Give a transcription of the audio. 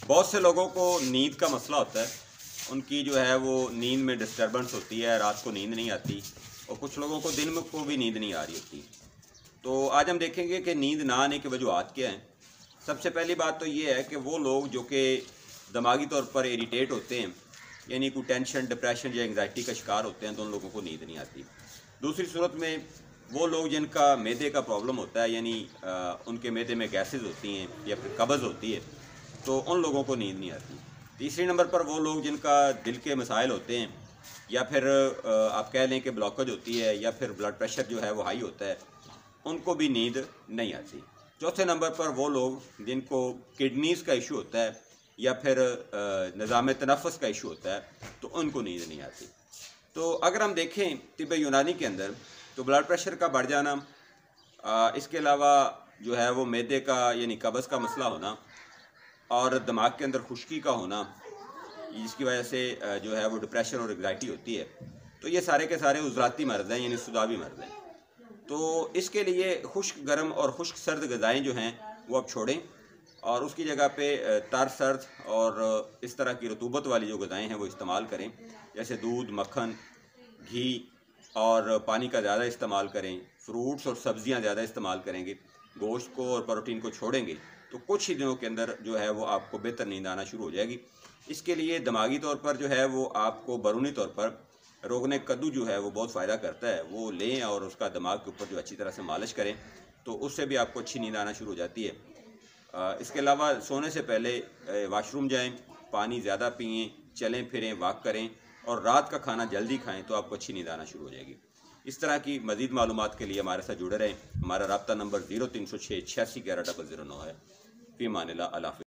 बहुत से लोगों को नींद का मसला होता है। उनकी जो है वो नींद में डिस्टर्बेंस होती है, रात को नींद नहीं आती, और कुछ लोगों को दिन में को भी नींद नहीं आ रही होती। तो आज हम देखेंगे कि नींद ना आने की वजूहत क्या हैं। सबसे पहली बात तो ये है कि वो लोग जो कि दिमागी तौर पर इरिटेट होते हैं, यानी कोई टेंशन, डिप्रेशन या एंग्जाइटी का शिकार होते हैं, तो उन लोगों को नींद नहीं आती। दूसरी सूरत में वो लोग जिनका मैदे का प्रॉब्लम होता है, यानी उनके मैदे में गैसेस होती हैं या फिर कब्ज़ होती है, तो उन लोगों को नींद नहीं आती। तीसरी नंबर पर वो लोग जिनका दिल के मसाइल होते हैं, या फिर आप कह लें कि ब्लॉकेज होती है, या फिर ब्लड प्रेशर जो है वो हाई होता है, उनको भी नींद नहीं आती। चौथे नंबर पर वो लोग जिनको किडनीज़ का इशू होता है या फिर निज़ाम तनफ़ुस का इशू होता है, तो उनको नींद नहीं आती। तो अगर हम देखें तिब्बे यूनानी के अंदर, तो ब्लड प्रेशर का बढ़ जाना, इसके अलावा जो है वो मैदे का यानी कब्ज़ का मसला होना, और दिमाग के अंदर खुश्की का होना, जिसकी वजह से जो है वो डिप्रेशन और एंग्जाइटी होती है, तो ये सारे के सारे उज़राती मर्ज़ हैं, यानी सुदावी मर्ज़ हैं। तो इसके लिए खुश्क गर्म और खुश्क सर्द ग़िज़ाएँ जो हैं वो आप छोड़ें, और उसकी जगह पे तर सर्द और इस तरह की रतूबत वाली जो ग़िज़ाएँ हैं वो इस्तेमाल करें। जैसे दूध, मक्खन, घी और पानी का ज़्यादा इस्तेमाल करें। फ्रूट्स और सब्ज़ियाँ ज़्यादा इस्तेमाल करेंगे, गोश्त को और प्रोटीन को छोड़ेंगे, तो कुछ ही दिनों के अंदर जो है वो आपको बेहतर नींद आना शुरू हो जाएगी। इसके लिए दिमागी तौर पर जो है वो आपको बैरूनी तौर पर रोगने कद्दू जो है वो बहुत फ़ायदा करता है, वो लें और उसका दिमाग के ऊपर जो अच्छी तरह से मालिश करें, तो उससे भी आपको अच्छी नींद आना शुरू हो जाती है। इसके अलावा सोने से पहले वाशरूम जाएं, पानी ज़्यादा पिएं, चलें फिरें, वॉक करें, और रात का खाना जल्दी खाएं, तो आपको अच्छी नींद आना शुरू हो जाएगी। इस तरह की मज़ीद मालूमात के लिए हमारे साथ जुड़े रहें। हमारा राब्ता नंबर 0306 86 11 009 है। फ़ी अमानिल्लाह। अल्लाह हाफ़िज़।